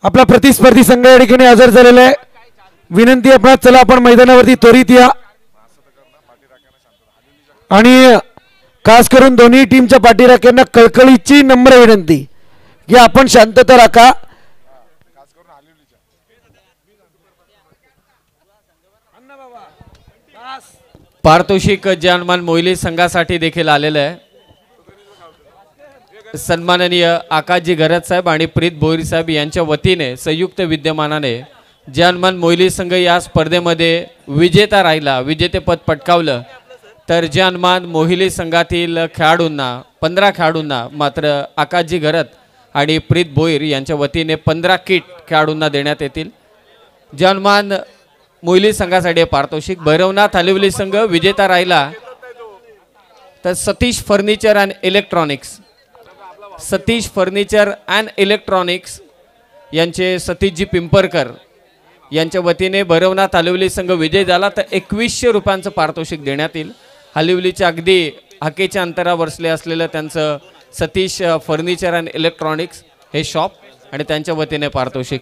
आपला प्रतिस्पर्धी संघ या ठिकाणी हजर झालेला आहे. विनंती आपणास चला आपण मैदानावरती त्वरित या आणि खास करून दोन्ही टीमच्या पाठीराख्यांना कळकळीची नम्र विनंती की आपण शांतता राखा. पारितोषिक जानमान मोहिली संघासाठी देखील आलेलं आहे. सन्माननीय आकाशजी घरत साहेब आणि प्रीत भोईर साहेब यांच्या वतीने संयुक्त विद्यमानाने जानमान मोहिली संघ या स्पर्धेमध्ये विजेता राहिला, विजेतेपद पटकावलं. तर जानमान मोहिली संघातील खेळाडूंना 15 खेळाडूंना मात्र आकाशजी घरत आणि प्रीत भोईर यांच्या वतीने 15 किट खेळाडूंना देण्यात येतील. जानमान मोहिली संघासाठी पारितोषिक. भैरवनाथ हलिवली संघ विजेता राहिला तर Satish furniture and electronics, Satish furniture and electronics यांचे सतीशजी पिंपरकर यांच्या वतीने भैरवनाथ हलिवली संघ विजय झाला तर 2100 रुपयांचं पारितोषिक देण्यात येईल. हलिवलीच्या अगदी हाकेच्या अंतरावर असलेलं त्यांचं सतीश फर्निचर अँड इलेक्ट्रॉनिक्स हे शॉप आणि त्यांच्या वतीने पारितोषिक.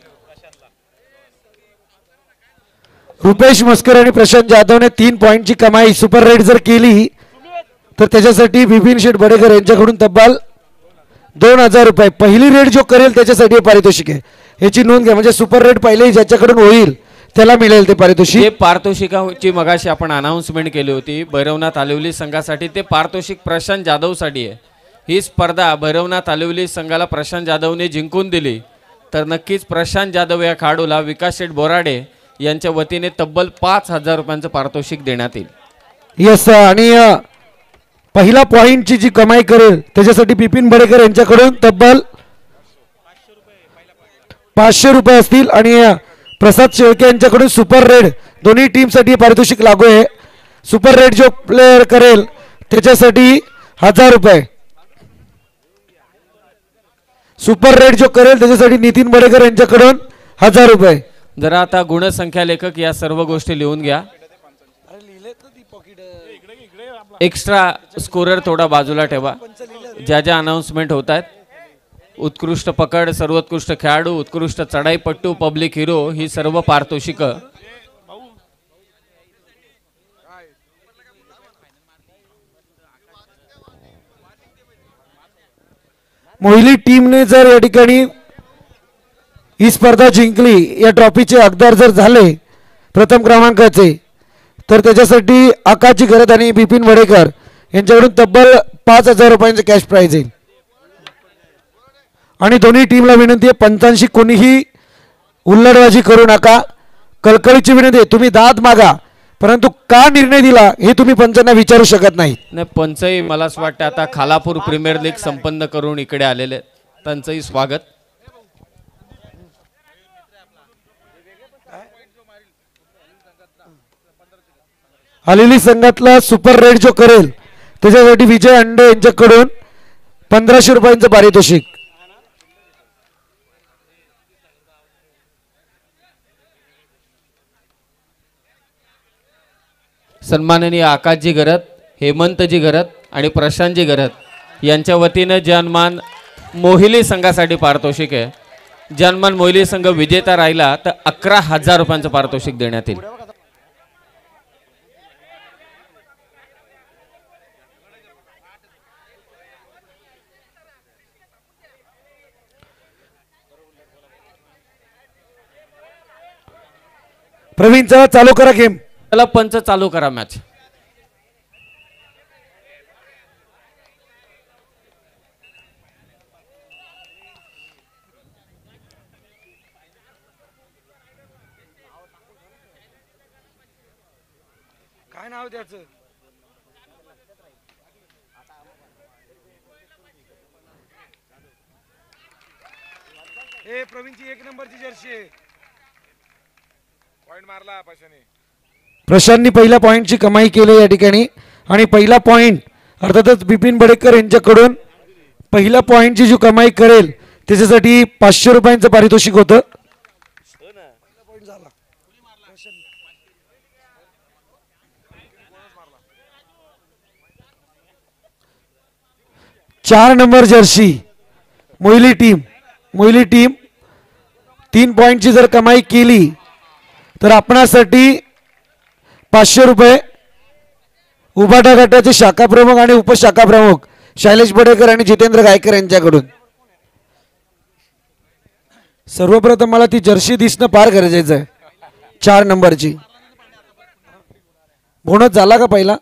रुपेश मस्कर आणि प्रशांत जाधवने 3 पॉइंटची कमाई सुपर रेड जर केली तर त्याच्यासाठी बिपिन शेठ बडेकर यांच्याकडून तब्बल 2000 रुपये. पहिली रेड जो करेल त्याच्यासाठी पारितोषिक आहे, याची नोंद घ्या. म्हणजे सुपर रेड पहिले ज्याच्याकडून होईल त्याला मिळेल ते पारितोषिक. हे पारितोषिकाची मगाशी आपण अनाउन्समेंट केली होती भैरवनाथ हलिवली संघासाठी. ते पारितोषिक प्रशांत जाधवसाठी आहे. ही स्पर्धा भैरवनाथ हलिवली संघाला प्रशांत जाधवने जिंकून दिली तर नक्कीच प्रशांत जाधव या खेळाडूला विकास शेठ बोराडे यांच्या वतीने तब्बल 5000 रुपयांचं पारितोषिक देण्यात येईल. यस, आणि पहिला पॉइंटची जी कमाई करेल त्याच्यासाठी बिपिन बडेकर यांच्याकडून तब्बल 500 रुपये असतील आणि प्रसाद शेळके यांच्याकडून सुपर रेड दोन्ही टीमसाठी पारितोषिक लागू आहे. सुपर रेड जो प्लेयर करेल त्याच्यासाठी 1000 रुपये. सुपर रेड जो करेल त्याच्यासाठी नितीन बडेकर यांच्याकडून 1000 रुपये. जरा आता गुणसंख्या लेखक या सर्व गोष्टी लिहून घ्या. एक्स्ट्रा स्कोरर थोडा बाजूला ठेवा. ज्या ज्या अनाउन्समेंट होत आहेत, उत्कृष्ट पकड, सर्वोत्कृष्ट खेळाडू, उत्कृष्ट चढाईपट्टू, पब्लिक हिरो ही सर्व पारितोषिकं मोहिली टीमने जर या ठिकाणी ही स्पर्धा जिंकली, या ट्रॉफीचे हकदार जर झाले प्रथम क्रमांकाचे, तर त्याच्यासाठी आकाशजी घरत आणि बिपिन वडेकर यांच्याकडून तब्बल 5000 रुपयांचे कॅश प्राइज येईल. आणि दोन्ही टीमला विनंती आहे, पंचांशी कोणीही हुल्लडबाजी करू नका. कळकळीची विनंती आहे, तुम्ही दाद मागा परंतु का निर्णय दिला हे तुम्ही पंचांना विचारू शकत नाही. पंचही मला असं वाटतं आता खालापूर प्रीमियर लीग संपन्न करून इकडे आलेले, त्यांचंही स्वागत. हलिवली संघातला सुपर रेड जो करेल त्याच्यासाठी विजय अंडे यांच्याकडून 1500 रुपयांचं पारितोषिक. सन्माननीय आकाशजी घरत, हेमंतजी घरत आणि प्रशांतजी घरत यांच्या वतीनं जानमान मोहिली संघासाठी पारितोषिक आहे. जानमान मोहिली संघ विजेता राहिला तर 11000 रुपयांचं पारितोषिक देण्यात येईल. प्रवीण चला चालू करा गेम. चला पंच चालू करा मॅच. काय नाव त्याचं? हे प्रवीणची 1 नंबरची जर्सी आहे. पॉइंट मारला प्रशांतनी पहिल्या पॉइंटची कमाई केली या ठिकाणी. आणि पहिला पॉइंट अर्थातच बिपिन बडेकर यांच्याकडून पहिल्या पॉइंटची जी कमाई करेल त्याच्यासाठी 500 रुपयांचं पारितोषिक होतं. 4 नंबर जर्सी मोहिली टीम 3 पॉईंटची जर कमाई केली तर आपणासाठी 500 रुपये उभाटा गटाचे शाखा प्रमुख आणि उपशाखा प्रमुख शैलेश बडेकर आणि जितेंद्र गायकर यांच्याकडून. सर्वप्रथम मला ती जर्सी दिसणं फार गरजेचं आहे. 4 नंबरची बोनस झाला का पहिला?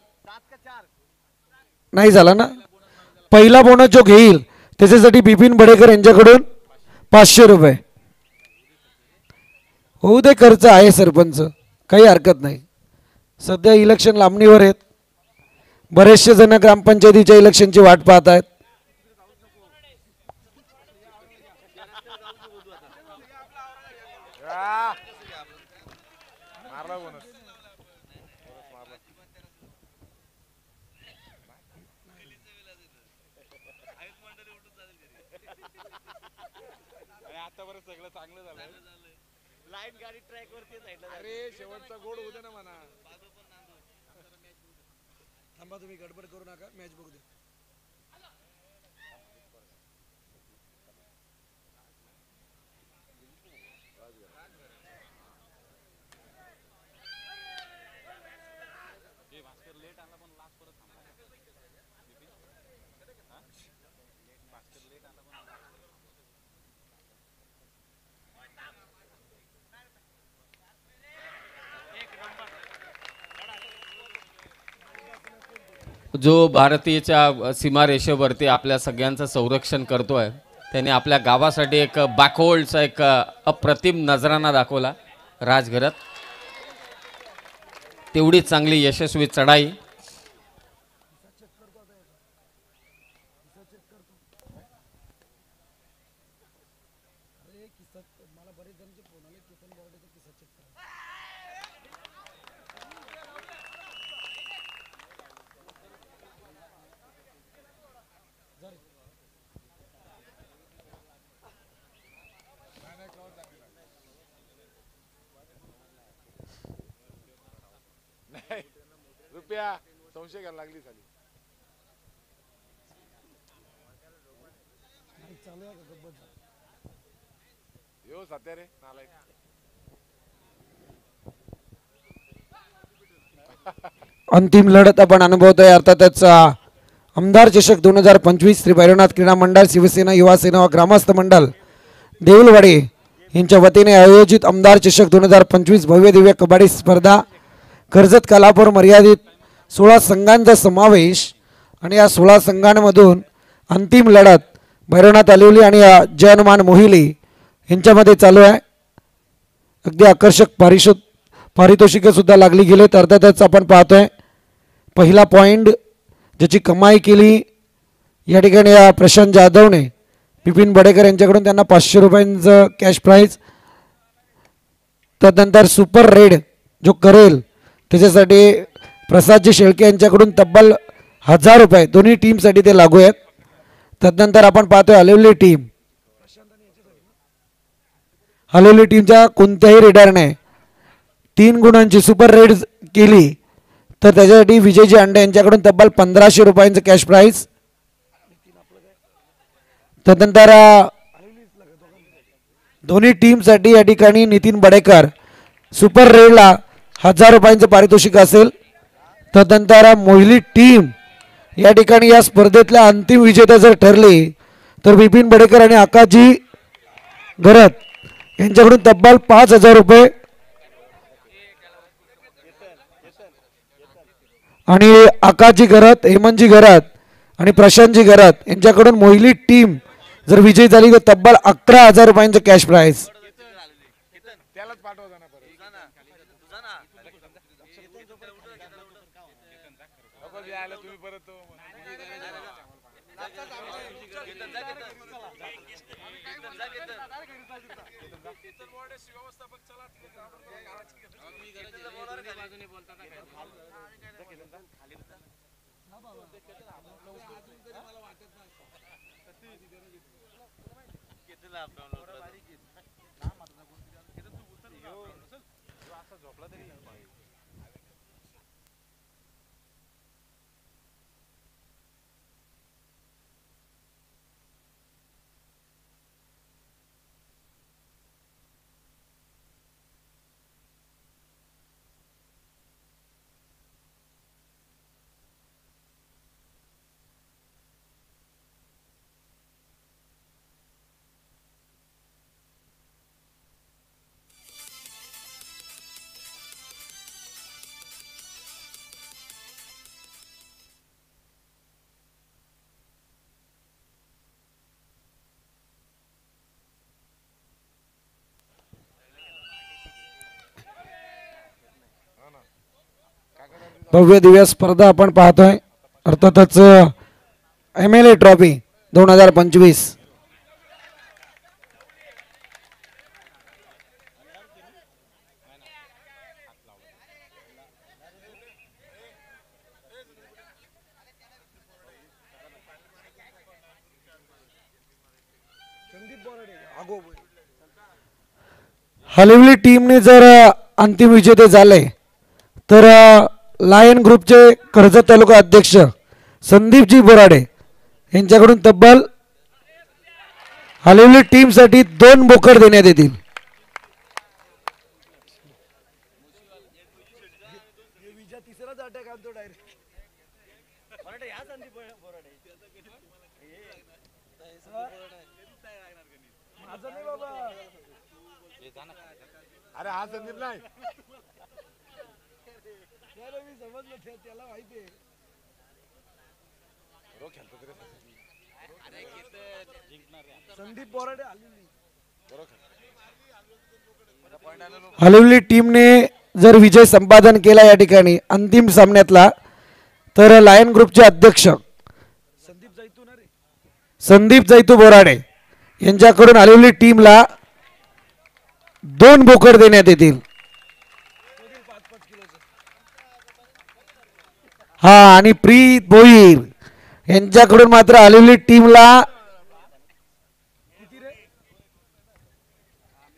नाही झाला ना. पहिला बोनस जो घेईल त्याच्यासाठी बिपिन बडेकर यांच्याकडून 500 रुपये. होऊ दे, खर्च आहे सरपंच, काही हरकत नाही. सध्या इलेक्शन लांबणीवर आहेत. बरेचसे जण ग्रामपंचायतीच्या इलेक्शनची वाट पाहत आहेत. थांबा, तुम्ही गडबड करू नका, मॅच बघू दे. जो भारतीयच्या सीमारेषेवरती आपल्या सगळ्यांचं संरक्षण करतोय त्याने आपल्या गावासाठी एक बॅकहोल्डचा एक अप्रतिम नजराना दाखवला राजघरात. तेवढी चांगली यशस्वी चढाई. रुपया संशय घ्यायला लागली झाली. यो सत्या रे नालायक. अंतिम लढत आपण अनुभवतोय. अर्थातच आमदार चषक 2025 श्री भैरवनाथ क्रीडा मंडळ, शिवसेना, युवासेना व ग्रामस्थ मंडळ देऊलवाडी यांच्या वतीने आयोजित आमदार चषक 2025 भव्य दिव्य कबड्डी स्पर्धा. कर्जत कलापूर मर्यादित 16 संघांचा समावेश आणि या 16 संघांमधून अंतिम लढत भैरवनाथ अलिवली आणि जयनुमान मोहिली यांच्यामध्ये चालू आहे. अगदी आकर्षक पारितोषिके सुद्धा लागली गेलेत. अर्थातच आपण पाहतोय पहिला पॉइंट ज्याची कमाई केली या ठिकाणी या प्रशांत जाधवने बिपिन बडेकर यांच्याकडून त्यांना 500 रुपयांचं कॅश प्राईज. त्यानंतर सुपर रेड जो करेल त्याच्यासाठी प्रसादजी शेळके यांच्याकडून तब्बल 1000 रुपये दोन्ही टीमसाठी ते लागू आहेत. त्यानंतर आपण पाहतोय अलिवली टीम. अलिवली टीमच्या कोणत्याही रेडरने 3 गुणांची सुपर रेड केली तर त्याच्यासाठी विजयजी अंडे यांच्याकडून तब्बल 1500 रुपयांचं कॅश प्राईज. त्यानंतर दोन्ही टीमसाठी या ठिकाणी नितीन बडेकर सुपर रेडला 1000 रुपयांचं पारितोषिक असेल. त्यानंतर मोहिली टीम या ठिकाणी या स्पर्धेतल्या अंतिम विजेता जर ठरले तर बिपिन बडेकर आणि आकाशजी घरत यांच्याकडून तब्बल 5000 रुपये आणि आकाशजी घरत, हेमंतजी घरत आणि प्रशांतजी घरत यांच्याकडून मोहिली टीम जर विजयी झाली तर तब्बल 11000 रुपयांचं कॅश प्राईज. भव्य दिव्य स्पर्धा आपण पाहतोय. अर्थातच MLA ट्रॉफी 2025. हलवली टीमने जर अंतिम विजेते झाले तर लायन ग्रुपचे कर्जत तालुका अध्यक्ष संदीपजी बोराडे यांच्याकडून तब्बल हलवली टीमसाठी 2 बोकड देण्यात येतील. अरे हा संदीप नाही. हलवली टीमने जर विजय संपादन केला या ठिकाणी अंतिम सामन्यातला तर लायन ग्रुपचे अध्यक्ष संदीप जैतू बोराडे यांच्याकडून हलवली टीमला 2 बोकड देण्यात येतील. हा आणि प्रीत भोईर यांच्याकडून मात्र हलवली टीमला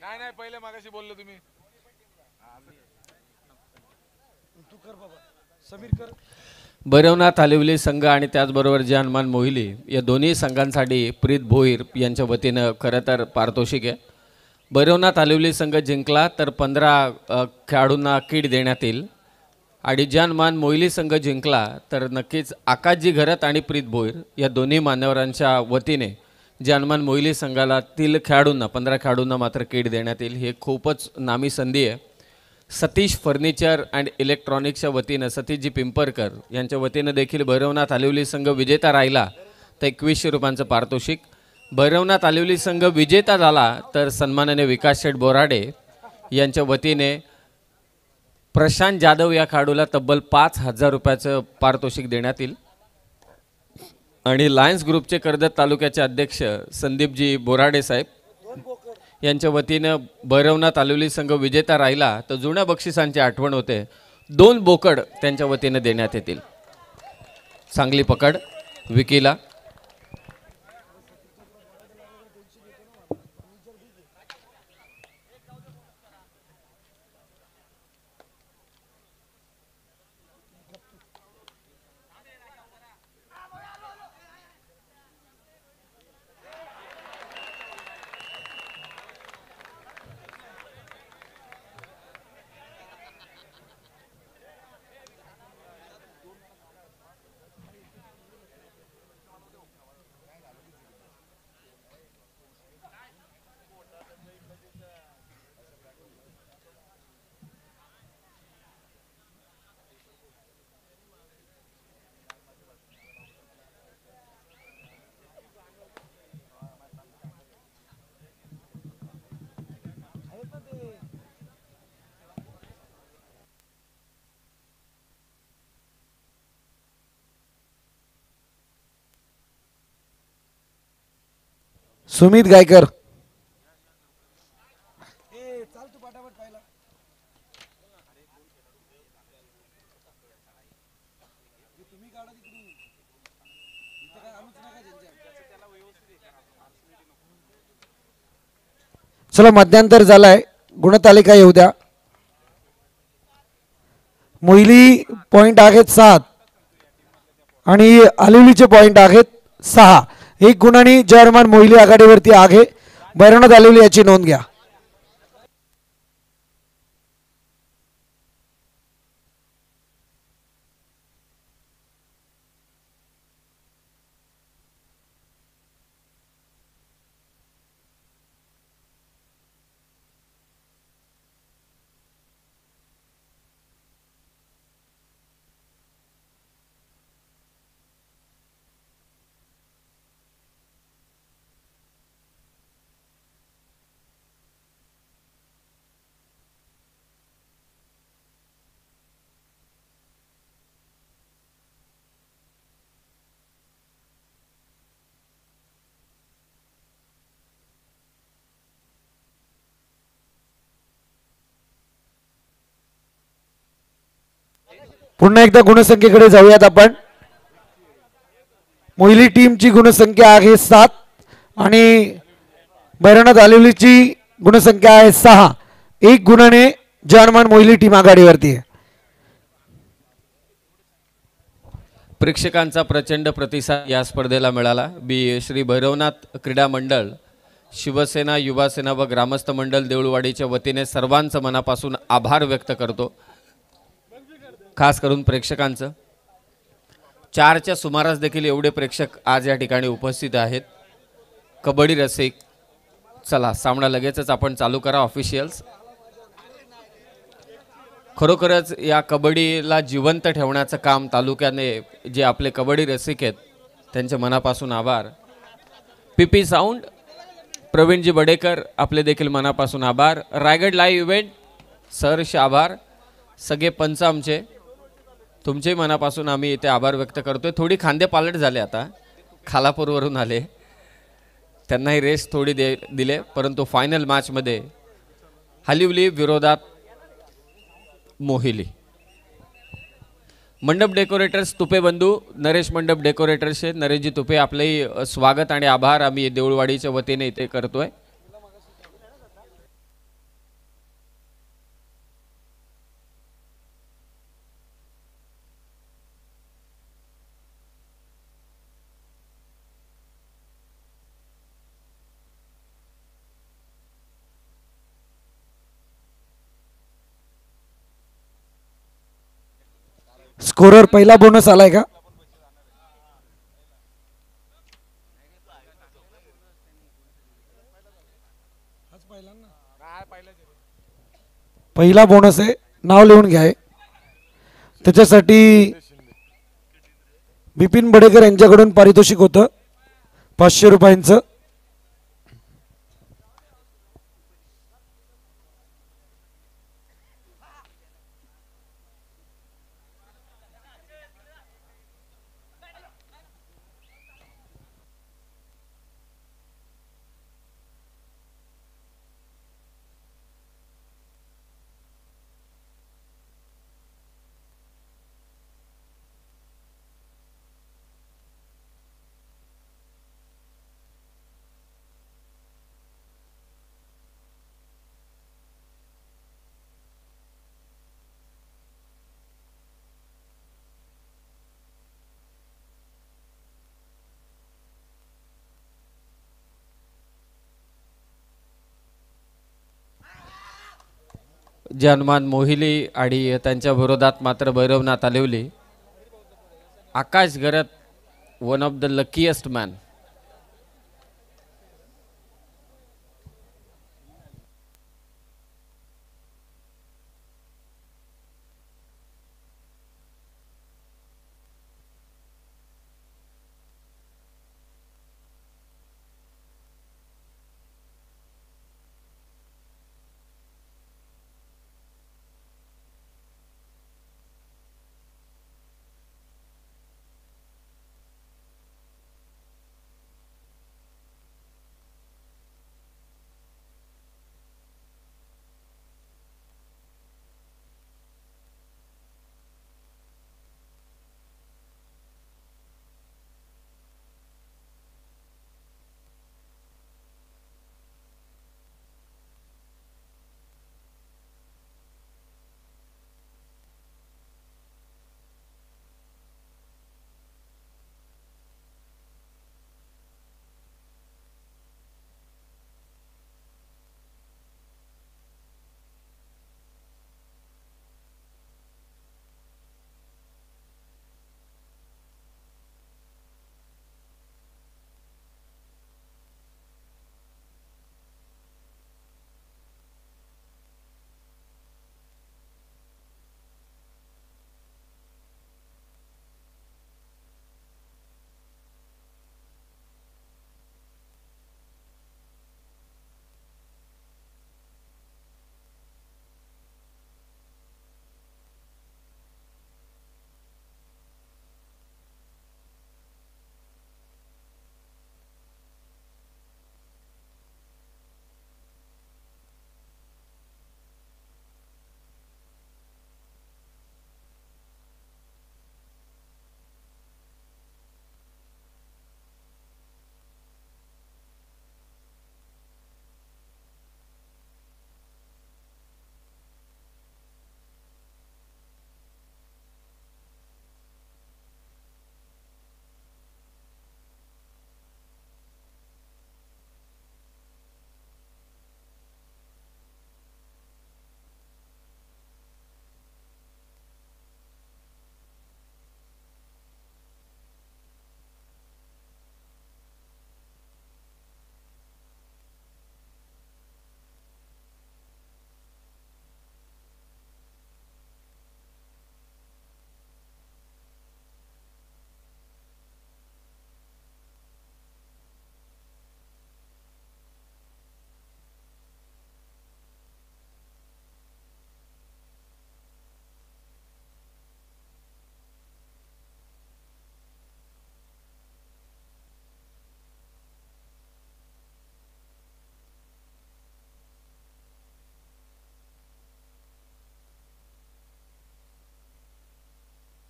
नाही पहिले मागाशी बोललो तुम्ही. भैरवनाथ हलवली संघ आणि त्याचबरोबर जे हनुमान मोहिली या दोन्ही संघांसाठी प्रीत भोईर यांच्या वतीनं खरं तर पारितोषिक आहे. भैरवनाथ हलवली संघ जिंकला तर 15 खेळाडूंना किट देण्यात येईल आणि जे हनुमान मोहिली संघ जिंकला तर नक्कीच आकाशजी घरत आणि प्रीत भोईर या दोन्ही मान्यवरांच्या वतीने जे हनुमान मोहिली संघाला 15 खेळाडूंना मात्र किट देण्यात येईल. हे खूपच नामी संधी आहे. सतीश फर्निचर अँड इलेक्ट्रॉनिक्सच्या वतीनं सतीशजी पिंपरकर यांच्या वतीनं देखील भैरवनाथ हलवली संघ विजेता राहिला तर 2100 रुपयांचं पारितोषिक. भैरवनाथ हलवली संघ विजेता झाला तर सन्माननीय विकास शेठ बोराडे यांच्या वतीने प्रशांत जाधव या खेळाडूला तब्बल 5000 रुपयाचं पारितोषिक देण्यात येईल. आणि लायन्स ग्रुपचे कर्जत तालुक्याचे अध्यक्ष संदीपजी बोराडे साहेब यांच्या वतीनं भैरवनाथ हलवली संघ विजेता राहिला तर जुन्या बक्षिसांची आठवण होते. 2 बोकड त्यांच्या वतीनं देण्यात येतील. चांगली पकड विकीला. सुमित गायकर चला मध्यांतर झालाय. गुणतालिका येऊ द्या. मोहिली पॉइंट आहेत 7 आणि हलवलीचे पॉइंट आहेत 6. 1 गुणांनी जर्मन मोहिली आघाडीवरती आहे. भैरवनाथ हलवली याची नोंद घ्या. पुन्हा एकदा गुणसंख्येकडे जाऊयात आपण. मोहिली टीमची गुणसंख्या आहे 7 आणि भैरवनाथ आलिवलीची गुणसंख्या आहे 6. 1 गुणाने जानमान मोहिली टीम आघाडीवरती आहे. प्रेक्षकांचा प्रचंड प्रतिसाद या स्पर्धेला मिळाला. श्री भैरवनाथ क्रीडा मंडळ, शिवसेना, युवासेना व ग्रामस्थ मंडळ देऊळवाडीच्या वतीने सर्वांचं मनापासून आभार व्यक्त करतो. खास करून प्रेक्षकांचं. 4च्या सुमारास देखील एवढे प्रेक्षक आज या ठिकाणी उपस्थित आहेत. कबड्डी रसिक, चला सामना लगेचच आपण चालू करा ऑफिशियल्स. खरोखरच या कबड्डीला जिवंत ठेवण्याचं काम तालुक्याने जे आपले कबड्डी रसिक आहेत त्यांचे मनापासून आभार. पीपी साऊंड, प्रवीणजी बडेकर आपले देखील मनापासून आभार. रायगड लाईव्ह इव्हेंट सहर्ष आभार. सगळे पंच आमचे, तुमचे मनापासून आम्ही इथे आभार व्यक्त करतोय. थोडी खांदे पालट झाले, आता खालापूरवरून आले, त्यांनाही रेस्ट थोडी दिले. परंतु फायनल मॅचमध्ये हलिवली विरोधात मोहिली. मंडप डेकोरेटर्स तुपे बंधू नरेश मंडप डेकोरेटर्सचे नरेशजी तुपे, आपलंही स्वागत आणि आभार आम्ही देऊळवाडीच्या वतीने इथे करतोय. स्कोरर पहिला बोनस आलाय का? पहिला बोनस आहे, नाव लिहून घ्या. त्याच्यासाठी बिपिन बडेकर यांच्याकडून पारितोषिक होतं 500 रुपयांचं. जानमान मोहिली आणि त्यांच्या विरोधात मात्र भैरवनाथ आलिवली. Akash Garat, one of the luckiest man.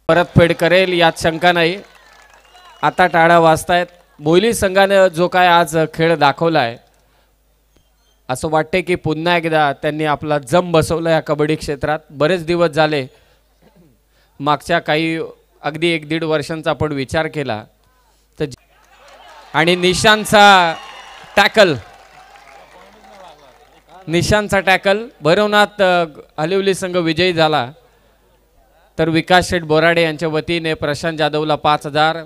परतफेड करेल यात शंका नाही. आता टाळ्या वाजतायत. मोयली संघाने जो काय आज खेळ दाखवलाय असं वाटते की पुन्हा एकदा त्यांनी आपला जम बसवला या कबड्डी क्षेत्रात. बरेच दिवस झाले, मागच्या काही अगदी 1-1.5 वर्षांचा आपण विचार केला तर आणि निशांतचा टॅकल भैरवनाथ हलिवली संघ विजयी झाला. तर विकास शेठ बोराडे यांच्या वतीने प्रशांत जाधवला 5,000,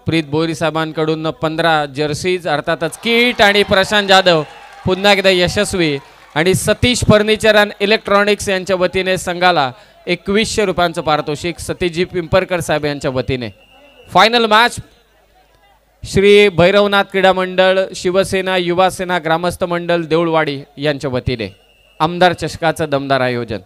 प्रीत बोरी साहेबांकडून 15 जर्सीज अर्थातच किट आणि प्रशांत जाधव पुन्हा एकदा यशस्वी. आणि सतीश फर्निचर अँड इलेक्ट्रॉनिक्स यांच्या वतीने संघाला 2100 रुपयांचं पारितोषिक सतीशजी पिंपरकर साहेब यांच्या वतीने. फायनल मॅच श्री भैरवनाथ क्रीडा मंडळ, शिवसेना युवा सेना ग्रामस्थ मंडळ देऊळवाडी यांच्या वतीने आमदार चषकाचं दमदार आयोजन.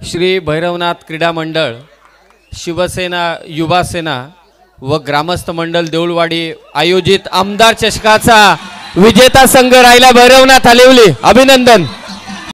श्री भैरवनाथ क्रीडा मंडळ, शिवसेना युवा सेना व ग्रामस्थ मंडळ देऊळवाडी आयोजित आमदार चषकाचा विजेता संघ राहिला भैरवनाथ हलिवली. अभिनंदन.